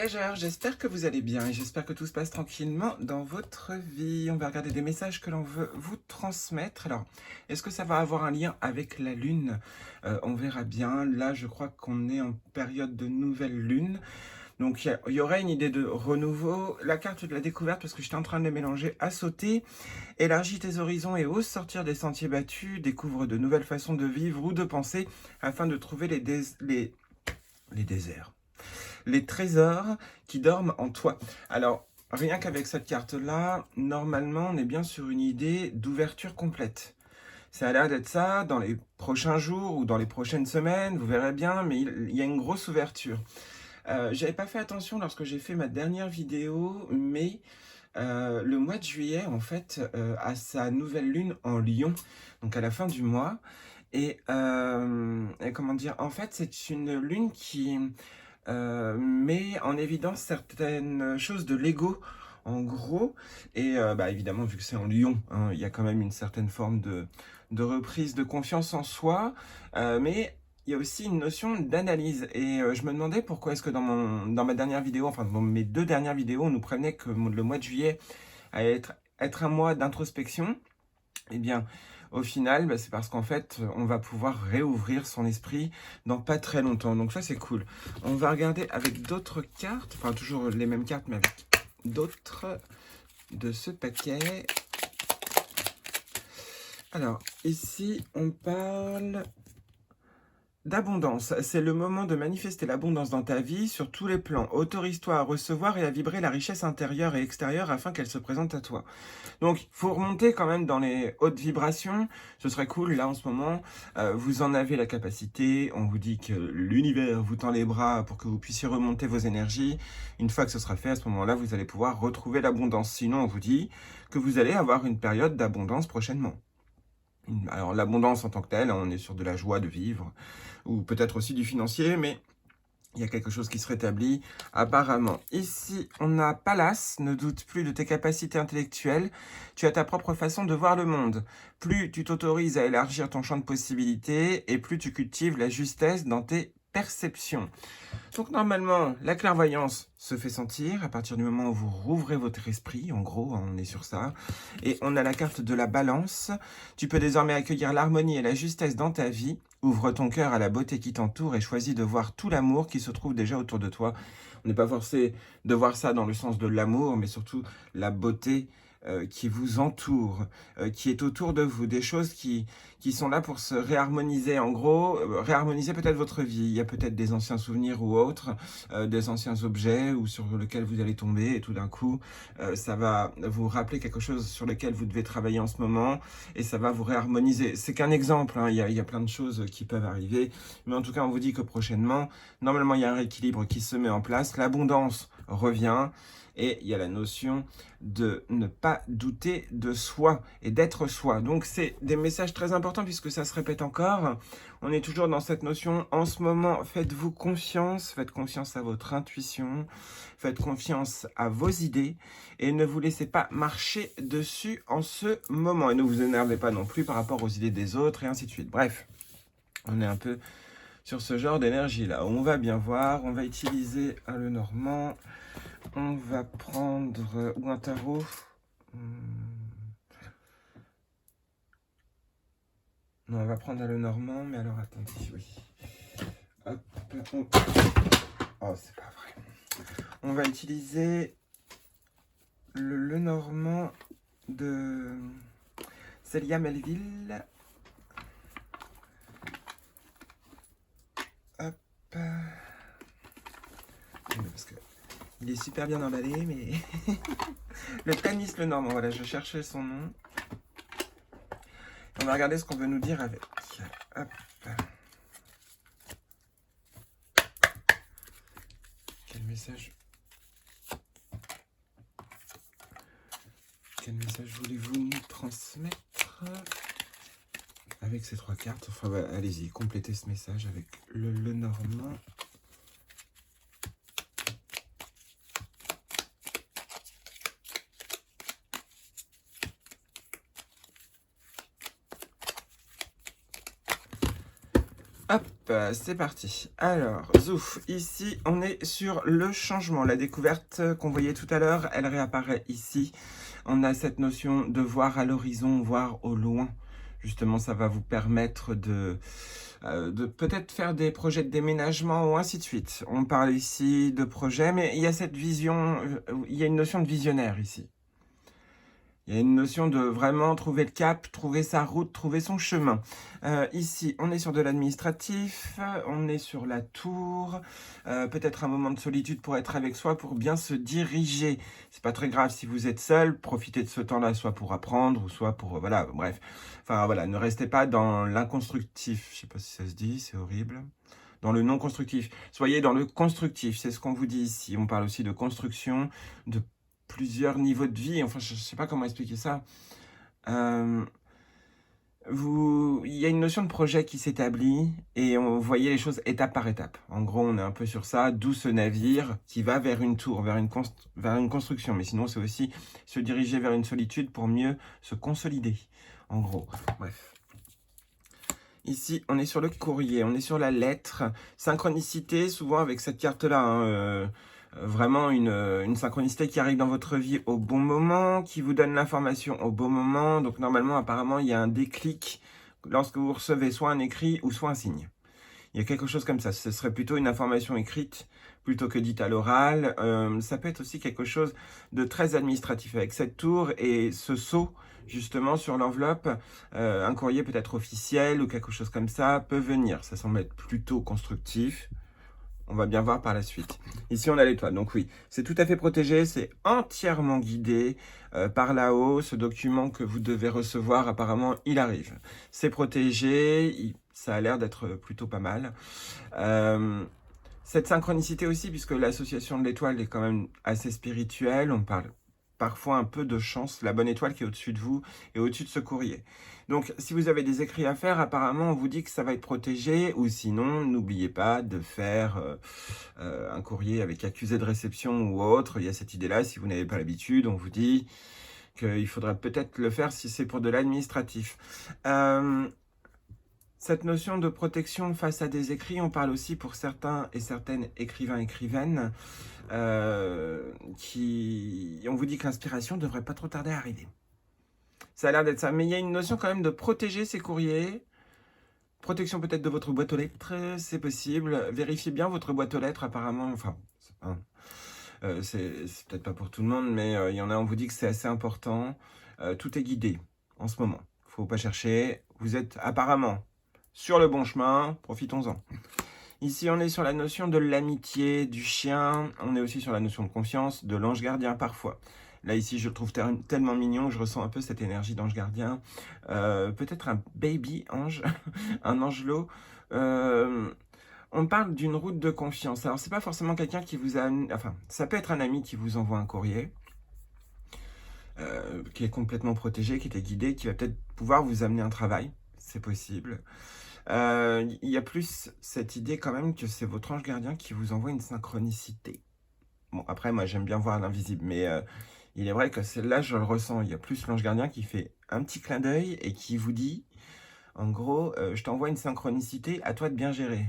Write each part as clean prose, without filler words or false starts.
voyageurs, j'espère que vous allez bien et j'espère que tout se passe tranquillement dans votre vie. On va regarder des messages que l'on veut vous transmettre. Alors, est-ce que ça va avoir un lien avec la lune? On verra bien. Là, je crois qu'on est en période de nouvelle lune. Donc, il y aurait une idée de renouveau. La carte de la découverte, parce que j'étais en train de les mélanger, à sauter. Élargis tes horizons et ose sortir des sentiers battus. Découvre de nouvelles façons de vivre ou de penser afin de trouver les déserts. Les trésors qui dorment en toi. Alors, rien qu'avec cette carte-là, normalement, on est bien sur une idée d'ouverture complète. Ça a l'air d'être ça dans les prochains jours ou dans les prochaines semaines, vous verrez bien, mais il y a une grosse ouverture. J'avais pas fait attention lorsque j'ai fait ma dernière vidéo, mais le mois de juillet, en fait, a sa nouvelle lune en Lion, donc à la fin du mois. Et comment dire, en fait, c'est une lune qui met en évidence certaines choses de l'ego, en gros. Et évidemment, vu que c'est en Lion, hein, il y a quand même une certaine forme de reprise de confiance en soi. Mais il y a aussi une notion d'analyse. Et je me demandais pourquoi est-ce que dans ma dernière vidéo, enfin dans mes deux dernières vidéos, on nous prévenait que le mois de juillet allait être un mois d'introspection. Eh bien, au final, c'est parce qu'en fait, on va pouvoir réouvrir son esprit dans pas très longtemps. Donc ça, c'est cool. On va regarder avec d'autres cartes, enfin toujours les mêmes cartes, mais avec d'autres de ce paquet. Alors, ici, on parle d'abondance. C'est le moment de manifester l'abondance dans ta vie sur tous les plans. Autorise-toi à recevoir et à vibrer la richesse intérieure et extérieure afin qu'elle se présente à toi. Donc, il faut remonter quand même dans les hautes vibrations. Ce serait cool, là, en ce moment. Vous en avez la capacité. On vous dit que l'univers vous tend les bras pour que vous puissiez remonter vos énergies. Une fois que ce sera fait, à ce moment-là, vous allez pouvoir retrouver l'abondance. Sinon, on vous dit que vous allez avoir une période d'abondance prochainement. Alors, l'abondance en tant que telle, on est sur de la joie de vivre, ou peut-être aussi du financier, mais il y a quelque chose qui se rétablit, apparemment. Ici, on a Pallas, ne doute plus de tes capacités intellectuelles. Tu as ta propre façon de voir le monde. Plus tu t'autorises à élargir ton champ de possibilités, et plus tu cultives la justesse dans tes perceptions. Donc normalement, la clairvoyance se fait sentir à partir du moment où vous rouvrez votre esprit, en gros, on est sur ça. Et on a la carte de la balance. Tu peux désormais accueillir l'harmonie et la justesse dans ta vie. Ouvre ton cœur à la beauté qui t'entoure et choisis de voir tout l'amour qui se trouve déjà autour de toi. On n'est pas forcé de voir ça dans le sens de l'amour, mais surtout la beauté qui vous entoure, qui est autour de vous, des choses qui sont là pour se réharmoniser. En gros, réharmoniser peut-être votre vie. Il y a peut-être des anciens souvenirs ou autres, des anciens objets ou sur lesquels vous allez tomber et tout d'un coup, ça va vous rappeler quelque chose sur lequel vous devez travailler en ce moment et ça va vous réharmoniser. C'est qu'un exemple, hein. Il y a plein de choses qui peuvent arriver, mais en tout cas, on vous dit que prochainement, normalement, il y a un rééquilibre qui se met en place, l'abondance revient. Et il y a la notion de ne pas douter de soi et d'être soi. Donc c'est des messages très importants puisque ça se répète encore. On est toujours dans cette notion. En ce moment, faites-vous confiance. Faites confiance à votre intuition. Faites confiance à vos idées. Et ne vous laissez pas marcher dessus en ce moment. Et ne vous énervez pas non plus par rapport aux idées des autres et ainsi de suite. Bref, on est un peu sur ce genre d'énergie-là. On va bien voir. On va utiliser un Lenormand. On va prendre ou un tarot. Non, on va prendre un Lenormand, mais alors attendez, oui. Hop, oh, c'est pas vrai. On va utiliser le Lenormand de Célia Melville. Hop. Parce que il est super bien emballé, mais... le Tanis Lenormand, voilà, je cherchais son nom. On va regarder ce qu'on veut nous dire avec. Hop. Quel message voulez-vous nous transmettre avec ces trois cartes? Enfin, allez-y, complétez ce message avec le Lenormand. Hop, c'est parti. Alors, zouf, ici, on est sur le changement. La découverte qu'on voyait tout à l'heure, elle réapparaît ici. On a cette notion de voir à l'horizon, voir au loin. Justement, ça va vous permettre de peut-être faire des projets de déménagement ou ainsi de suite. On parle ici de projets, mais il y a cette vision, il y a une notion de visionnaire ici. Il y a une notion de vraiment trouver le cap, trouver sa route, trouver son chemin. Ici, on est sur de l'administratif, on est sur la tour, peut-être un moment de solitude pour être avec soi, pour bien se diriger. C'est pas très grave si vous êtes seul, profitez de ce temps-là, soit pour apprendre, ou soit pour... voilà, bref. Enfin, voilà, ne restez pas dans l'inconstructif. Je sais pas si ça se dit, c'est horrible. Dans le non constructif. Soyez dans le constructif, c'est ce qu'on vous dit ici. On parle aussi de construction, de plusieurs niveaux de vie. Enfin, je ne sais pas comment expliquer ça. Euh, il y a une notion de projet qui s'établit et on voyait les choses étape par étape. En gros, on est un peu sur ça, d'où ce navire qui va vers une tour, vers une construction. Mais sinon, c'est aussi se diriger vers une solitude pour mieux se consolider. En gros, bref. Ici, on est sur le courrier, on est sur la lettre. Synchronicité, souvent avec cette carte-là. Hein, vraiment une synchronicité qui arrive dans votre vie au bon moment, qui vous donne l'information au bon moment. Donc normalement, apparemment, il y a un déclic lorsque vous recevez soit un écrit ou soit un signe. Il y a quelque chose comme ça. Ce serait plutôt une information écrite plutôt que dite à l'oral. Ça peut être aussi quelque chose de très administratif avec cette tour et ce sceau justement sur l'enveloppe. Un courrier peut-être officiel ou quelque chose comme ça peut venir. Ça semble être plutôt constructif. On va bien voir par la suite. Ici, on a l'étoile. Donc oui, c'est tout à fait protégé. C'est entièrement guidé par là-haut. Ce document que vous devez recevoir, apparemment, il arrive. C'est protégé. Ça a l'air d'être plutôt pas mal. Cette synchronicité aussi, puisque l'association de l'étoile est quand même assez spirituelle. On parle parfois un peu de chance. La bonne étoile qui est au-dessus de vous et au-dessus de ce courrier. Donc, si vous avez des écrits à faire, apparemment, on vous dit que ça va être protégé. Ou sinon, n'oubliez pas de faire un courrier avec accusé de réception ou autre. Il y a cette idée-là. Si vous n'avez pas l'habitude, on vous dit qu'il faudra peut-être le faire si c'est pour de l'administratif. Cette notion de protection face à des écrits, on parle aussi pour certains et certaines écrivains-écrivaines on vous dit que l'inspiration ne devrait pas trop tarder à arriver. Ça a l'air d'être ça, mais il y a une notion quand même de protéger ces courriers. Protection peut-être de votre boîte aux lettres, c'est possible. Vérifiez bien votre boîte aux lettres, apparemment. Enfin, c'est peut-être pas pour tout le monde, mais il y en a, on vous dit que c'est assez important. Tout est guidé en ce moment. Faut pas chercher. Vous êtes apparemment sur le bon chemin, profitons-en. Ici, on est sur la notion de l'amitié, du chien. On est aussi sur la notion de confiance, de l'ange gardien parfois. Là, ici, je le trouve tellement mignon, je ressens un peu cette énergie d'ange gardien. Peut-être un baby ange, un angelot. On parle d'une route de confiance. Alors, c'est pas forcément quelqu'un qui vous a... Enfin, ça peut être un ami qui vous envoie un courrier, qui est complètement protégé, qui était guidé, qui va peut-être pouvoir vous amener un travail. C'est possible. Il y a plus cette idée quand même que c'est votre ange gardien qui vous envoie une synchronicité. Bon, après, moi, j'aime bien voir l'invisible, mais il est vrai que celle-là, je le ressens. Il y a plus l'ange gardien qui fait un petit clin d'œil et qui vous dit, en gros, je t'envoie une synchronicité, à toi de bien gérer.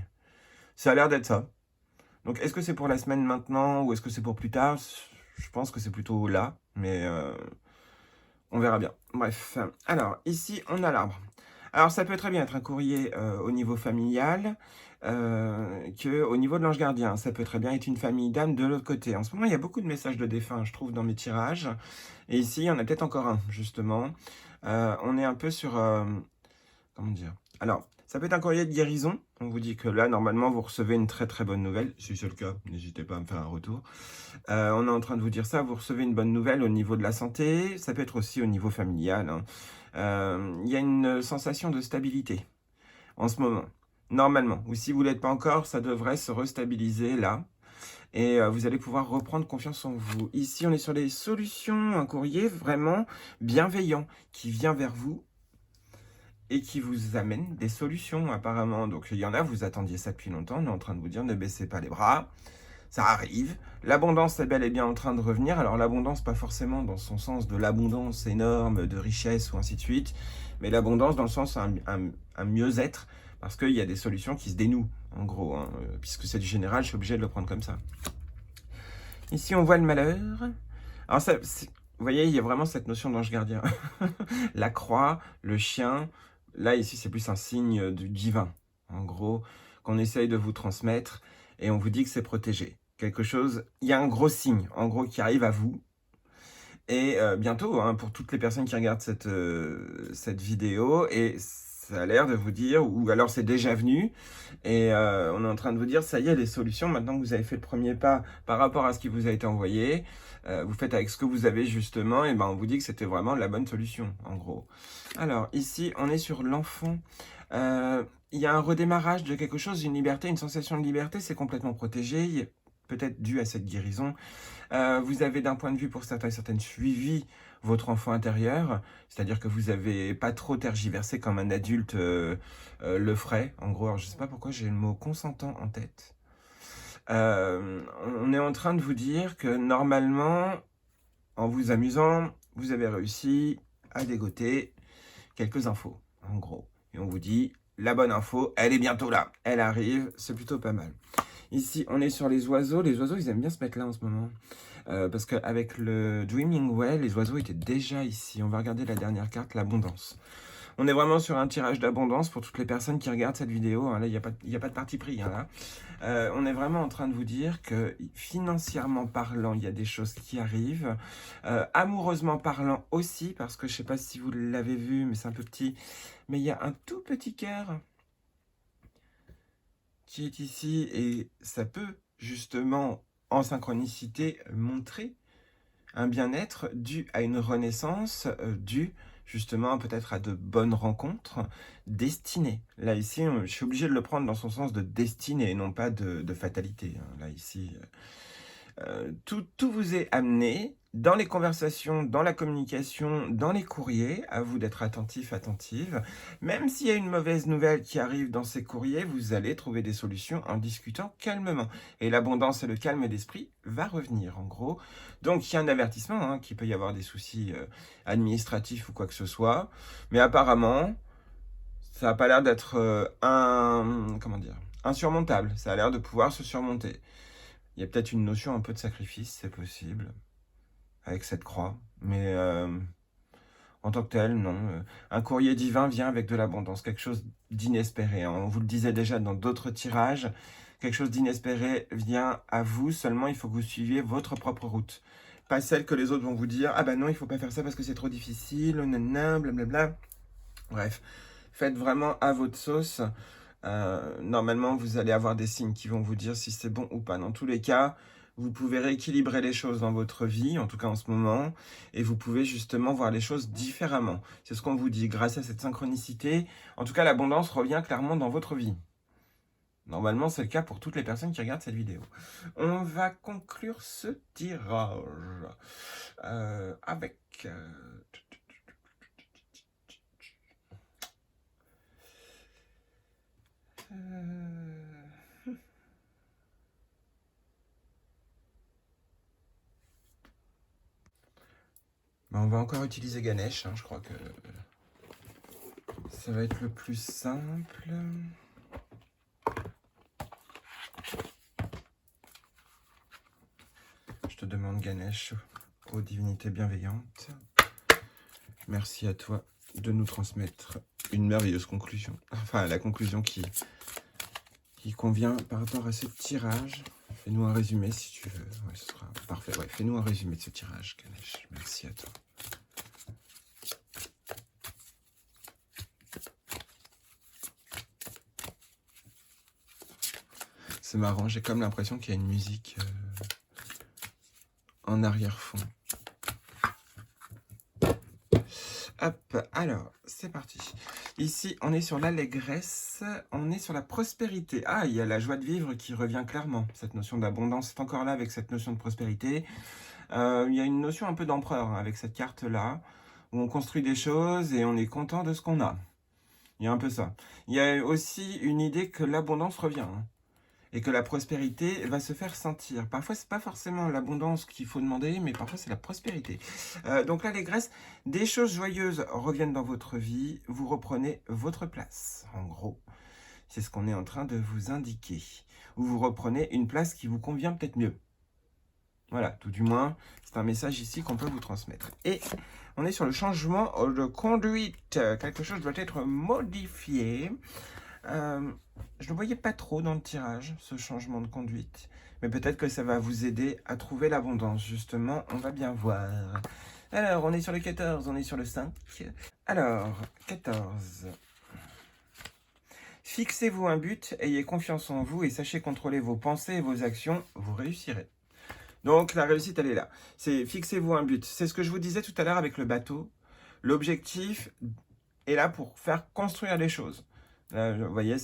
Ça a l'air d'être ça. Donc, est-ce que c'est pour la semaine maintenant ou est-ce que c'est pour plus tard? Je pense que c'est plutôt là, mais on verra bien. Bref, alors, ici, on a l'arbre. Alors, ça peut très bien être un courrier au niveau familial qu'au niveau de l'ange gardien. Ça peut très bien être une famille d'âmes de l'autre côté. En ce moment, il y a beaucoup de messages de défunts, je trouve, dans mes tirages. Et ici, il y en a peut-être encore un, justement. On est un peu sur... comment dire? Alors, ça peut être un courrier de guérison. On vous dit que là, normalement, vous recevez une très très bonne nouvelle. Si c'est le cas, n'hésitez pas à me faire un retour. On est en train de vous dire ça. Vous recevez une bonne nouvelle au niveau de la santé. Ça peut être aussi au niveau familial. Hein. Il y a une sensation de stabilité en ce moment. Normalement. Ou si vous ne l'êtes pas encore, ça devrait se restabiliser là. Et vous allez pouvoir reprendre confiance en vous. Ici, on est sur les solutions. Un courrier vraiment bienveillant qui vient vers vous et qui vous amène des solutions apparemment. Donc il y en a, vous attendiez ça depuis longtemps, on est en train de vous dire ne baissez pas les bras, ça arrive. L'abondance est bel et bien en train de revenir. Alors l'abondance, pas forcément dans son sens de l'abondance énorme, de richesse ou ainsi de suite, mais l'abondance dans le sens un mieux-être, Parce qu'il y a des solutions qui se dénouent, en gros, hein, puisque c'est du général, je suis obligé de le prendre comme ça. Ici, on voit le malheur. Alors, ça, vous voyez, il y a vraiment cette notion d'ange gardien. La croix, le chien, là, ici, c'est plus un signe du divin, en gros, qu'on essaye de vous transmettre, et on vous dit que c'est protégé. Quelque chose, il y a un gros signe, en gros, qui arrive à vous, et bientôt, hein, pour toutes les personnes qui regardent cette vidéo, et ça a l'air de vous dire, ou alors c'est déjà venu, et on est en train de vous dire, ça y est, les solutions, maintenant que vous avez fait le premier pas par rapport à ce qui vous a été envoyé, vous faites avec ce que vous avez justement, et ben on vous dit que c'était vraiment la bonne solution, en gros. Alors, ici, on est sur l'enfant. Il y a un redémarrage de quelque chose, une liberté, une sensation de liberté, c'est complètement protégé, peut-être dû à cette guérison. Vous avez d'un point de vue pour certains et certaines suivi votre enfant intérieur, c'est-à-dire que vous n'avez pas trop tergiversé comme un adulte le ferait. En gros, alors je ne sais pas pourquoi j'ai le mot consentant en tête. On est en train de vous dire que normalement, en vous amusant, vous avez réussi à dégoter quelques infos, en gros. Et on vous dit, la bonne info, elle est bientôt là. Elle arrive, c'est plutôt pas mal. Ici, on est sur les oiseaux. Les oiseaux, ils aiment bien se mettre là en ce moment. Parce qu'avec le Dreaming Well, les oiseaux étaient déjà ici. On va regarder la dernière carte, l'abondance. On est vraiment sur un tirage d'abondance pour toutes les personnes qui regardent cette vidéo. Hein. Là, il n'y a pas de parti pris. Hein, là. On est vraiment en train de vous dire que financièrement parlant, il y a des choses qui arrivent. Amoureusement parlant aussi, parce que je ne sais pas si vous l'avez vu, mais c'est un peu petit. Mais il y a un tout petit cœur qui est ici et ça peut justement en synchronicité montrer un bien-être dû à une renaissance, dû justement peut-être à de bonnes rencontres destinées. Là ici, je suis obligé de le prendre dans son sens de destinée et non pas de fatalité. Hein. Là ici, tout vous est amené dans les conversations, dans la communication, dans les courriers, à vous d'être attentif, attentive. Même s'il y a une mauvaise nouvelle qui arrive dans ces courriers, vous allez trouver des solutions en discutant calmement. Et l'abondance et le calme d'esprit va revenir, en gros. Donc, il y a un avertissement, hein, qu'il peut y avoir des soucis administratifs ou quoi que ce soit. Mais apparemment, ça n'a pas l'air d'être insurmontable. Ça a l'air de pouvoir se surmonter. Il y a peut-être une notion un peu de sacrifice, c'est possible, avec cette croix. Mais en tant que tel, non. Un courrier divin vient avec de l'abondance, quelque chose d'inespéré. Hein. On vous le disait déjà dans d'autres tirages, quelque chose d'inespéré vient à vous, seulement il faut que vous suiviez votre propre route. Pas celle que les autres vont vous dire, ah ben non, il ne faut pas faire ça parce que c'est trop difficile, nanana, blablabla. Bref, faites vraiment à votre sauce. Normalement, vous allez avoir des signes qui vont vous dire si c'est bon ou pas. Dans tous les cas, vous pouvez rééquilibrer les choses dans votre vie, en tout cas en ce moment, et vous pouvez justement voir les choses différemment. C'est ce qu'on vous dit, grâce à cette synchronicité. En tout cas, l'abondance revient clairement dans votre vie. Normalement, c'est le cas pour toutes les personnes qui regardent cette vidéo. On va conclure ce tirage avec... on va encore utiliser Ganesh, hein, je crois que ça va être le plus simple. Je te demande Ganesh, ô divinité bienveillante, merci à toi de nous transmettre une merveilleuse conclusion. Enfin, la conclusion qui convient par rapport à ce tirage. Fais-nous un résumé si tu veux. Ouais, ce sera parfait. Ouais, fais-nous un résumé de ce tirage, Ganesh. Merci à toi. C'est marrant, j'ai comme l'impression qu'il y a une musique en arrière-fond. Hop, alors, c'est parti. Ici, on est sur l'allégresse, on est sur la prospérité. Ah, il y a la joie de vivre qui revient clairement. Cette notion d'abondance est encore là avec cette notion de prospérité. Il y a une notion un peu d'empereur hein, avec cette carte-là, où on construit des choses et on est content de ce qu'on a. Il y a un peu ça. Il y a aussi une idée que l'abondance revient. Hein. Et que la prospérité va se faire sentir. Parfois, c'est pas forcément l'abondance qu'il faut demander, mais parfois, c'est la prospérité. Donc l'allégresse, des choses joyeuses reviennent dans votre vie, vous reprenez votre place, en gros. C'est ce qu'on est en train de vous indiquer. Ou vous reprenez une place qui vous convient peut-être mieux. Voilà, tout du moins, c'est un message ici qu'on peut vous transmettre. Et on est sur le changement de conduite. Quelque chose doit être modifié. Je ne voyais pas trop dans le tirage, ce changement de conduite. Mais peut-être que ça va vous aider à trouver l'abondance, justement. On va bien voir. Alors, on est sur le 14, on est sur le 5. Alors, 14. Fixez-vous un but, ayez confiance en vous et sachez contrôler vos pensées et vos actions, vous réussirez. Donc, la réussite, elle est là. C'est fixez-vous un but. C'est ce que je vous disais tout à l'heure avec le bateau. L'objectif est là pour faire construire les choses. Là, vous voyez,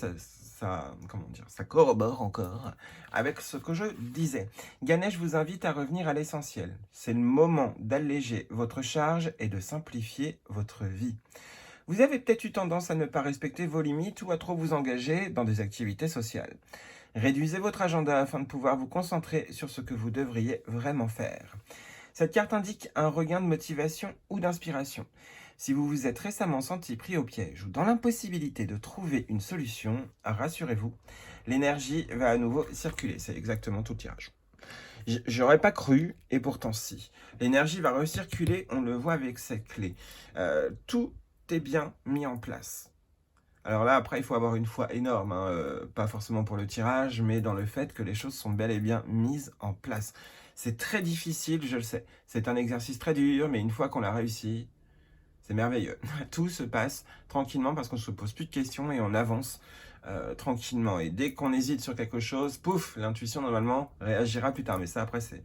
comment dire, ça corrobore encore avec ce que je disais. Ganesh vous invite à revenir à l'essentiel. C'est le moment d'alléger votre charge et de simplifier votre vie. Vous avez peut-être eu tendance à ne pas respecter vos limites ou à trop vous engager dans des activités sociales. Réduisez votre agenda afin de pouvoir vous concentrer sur ce que vous devriez vraiment faire. Cette carte indique un regain de motivation ou d'inspiration. Si vous vous êtes récemment senti pris au piège ou dans l'impossibilité de trouver une solution, rassurez-vous, l'énergie va à nouveau circuler. C'est exactement tout le tirage. J'aurais pas cru, et pourtant si. L'énergie va recirculer, on le voit avec cette clé. Tout est bien mis en place. Alors là, après, il faut avoir une foi énorme, pas forcément pour le tirage, mais dans le fait que les choses sont bel et bien mises en place. C'est très difficile, je le sais. C'est un exercice très dur, mais une fois qu'on l'a réussi, c'est merveilleux. Tout se passe tranquillement parce qu'on ne se pose plus de questions et on avance tranquillement. Et dès qu'on hésite sur quelque chose, pouf, l'intuition, normalement, réagira plus tard. Mais ça, après, c'est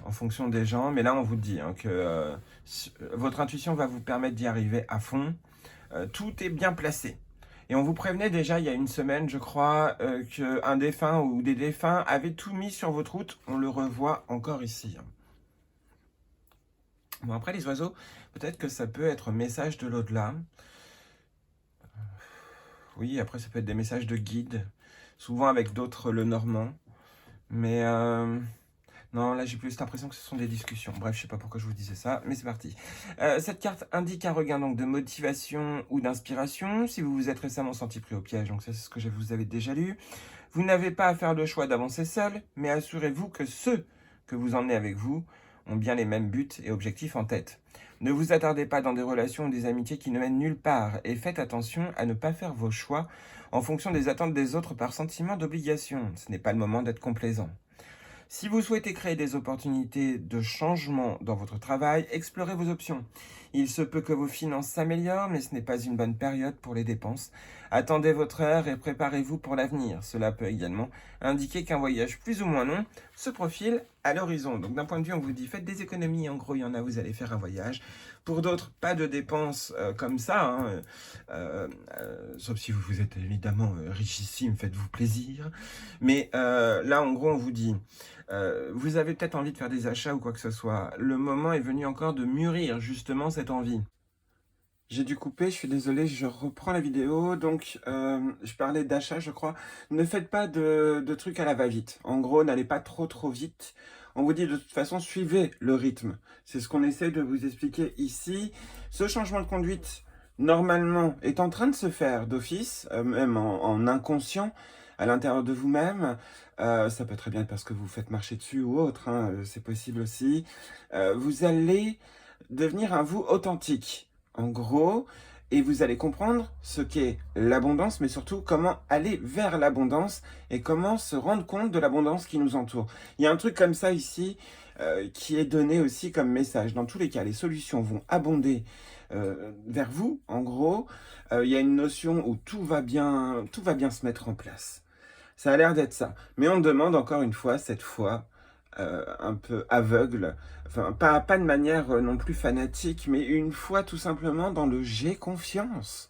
en fonction des gens. Mais là, on vous dit que votre intuition va vous permettre d'y arriver à fond. Tout est bien placé. Et on vous prévenait déjà il y a une semaine, je crois, qu'un défunt ou des défunts avaient tout mis sur votre route. On le revoit encore ici. Bon, après les oiseaux, peut-être que ça peut être un message de l'au-delà. Oui, après ça peut être des messages de guide, souvent avec d'autres le normand. Mais non, là j'ai plus l'impression que ce sont des discussions. Bref, je sais pas pourquoi je vous disais ça, mais c'est parti. Cette carte indique un regain donc de motivation ou d'inspiration. Si vous vous êtes récemment senti pris au piège, donc ça c'est ce que je vous avais déjà lu. Vous n'avez pas à faire le choix d'avancer seul, mais assurez-vous que ceux que vous emmenez avec vous ont bien les mêmes buts et objectifs en tête. Ne vous attardez pas dans des relations ou des amitiés qui ne mènent nulle part et faites attention à ne pas faire vos choix en fonction des attentes des autres par sentiment d'obligation. Ce n'est pas le moment d'être complaisant. Si vous souhaitez créer des opportunités de changement dans votre travail, explorez vos options. Il se peut que vos finances s'améliorent, mais ce n'est pas une bonne période pour les dépenses. Attendez votre heure et préparez-vous pour l'avenir. Cela peut également indiquer qu'un voyage plus ou moins long se profile à l'horizon. Donc d'un point de vue, on vous dit faites des économies. En gros, il y en a, vous allez faire un voyage. Pour d'autres, pas de dépenses comme ça. Sauf si vous êtes évidemment richissime, faites-vous plaisir. Mais là, en gros, on vous dit... vous avez peut-être envie de faire des achats ou quoi que ce soit. Le moment est venu encore de mûrir justement cette envie. J'ai dû couper, je suis désolé, je reprends la vidéo. Donc, je parlais d'achat, je crois. Ne faites pas de trucs à la va-vite. En gros, n'allez pas trop vite. On vous dit de toute façon, suivez le rythme. C'est ce qu'on essaie de vous expliquer ici. Ce changement de conduite, normalement, est en train de se faire d'office, même en inconscient, à l'intérieur de vous-même. Ça peut très bien être parce que vous faites marcher dessus ou autre, c'est possible aussi. Vous allez devenir un vous authentique, en gros, et vous allez comprendre ce qu'est l'abondance, mais surtout comment aller vers l'abondance et comment se rendre compte de l'abondance qui nous entoure. Il y a un truc comme ça ici qui est donné aussi comme message. Dans tous les cas, les solutions vont abonder vers vous, en gros. Il y a une notion où tout va bien se mettre en place. Ça a l'air d'être ça. Mais on demande encore une fois, cette fois, un peu aveugle, enfin pas de manière non plus fanatique, mais une fois tout simplement dans le j'ai confiance.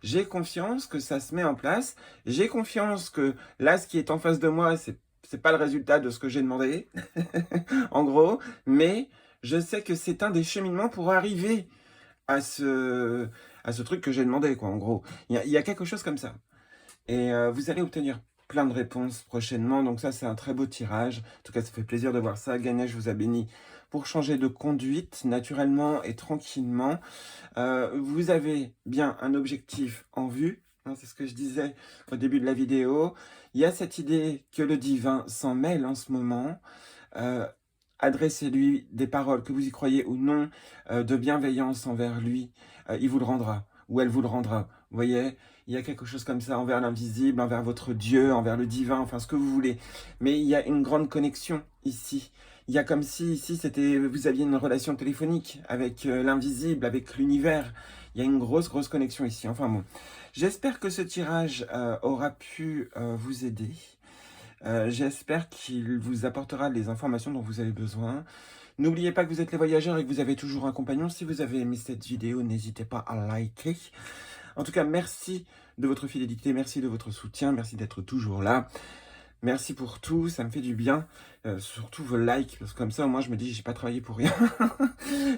J'ai confiance que ça se met en place. J'ai confiance que là, ce qui est en face de moi, c'est pas le résultat de ce que j'ai demandé, en gros, mais je sais que c'est un des cheminements pour arriver à ce truc que j'ai demandé, quoi, en gros. Il y a quelque chose comme ça. Et vous allez obtenir plein de réponses prochainement. Donc ça, c'est un très beau tirage. En tout cas, ça fait plaisir de voir ça. Ganesh vous a béni pour changer de conduite naturellement et tranquillement. Vous avez bien un objectif en vue. hein, c'est ce que je disais au début de la vidéo. Il y a cette idée que le divin s'en mêle en ce moment. Heu, Adressez-lui des paroles, que vous y croyez ou non, de bienveillance envers lui, il vous le rendra ou elle vous le rendra. Vous voyez? Il y a quelque chose comme ça envers l'invisible, envers votre Dieu, envers le divin, enfin ce que vous voulez. Mais il y a une grande connexion ici. Il y a comme si ici c'était vous aviez une relation téléphonique avec, l'invisible, avec l'univers. Il y a une grosse, grosse connexion ici. Enfin bon, j'espère que ce tirage, aura pu, vous aider. J'espère qu'il vous apportera les informations dont vous avez besoin. N'oubliez pas que vous êtes les voyageurs et que vous avez toujours un compagnon. Si vous avez aimé cette vidéo, n'hésitez pas à liker. En tout cas, merci de votre fidélité, merci de votre soutien, merci d'être toujours là. Merci pour tout, ça me fait du bien. Surtout vos likes, parce que comme ça, moi, je me dis, j'ai pas travaillé pour rien.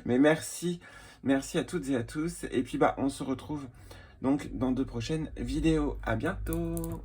Mais merci, merci à toutes et à tous. Et puis, bah, on se retrouve donc dans de prochaines vidéos. À bientôt!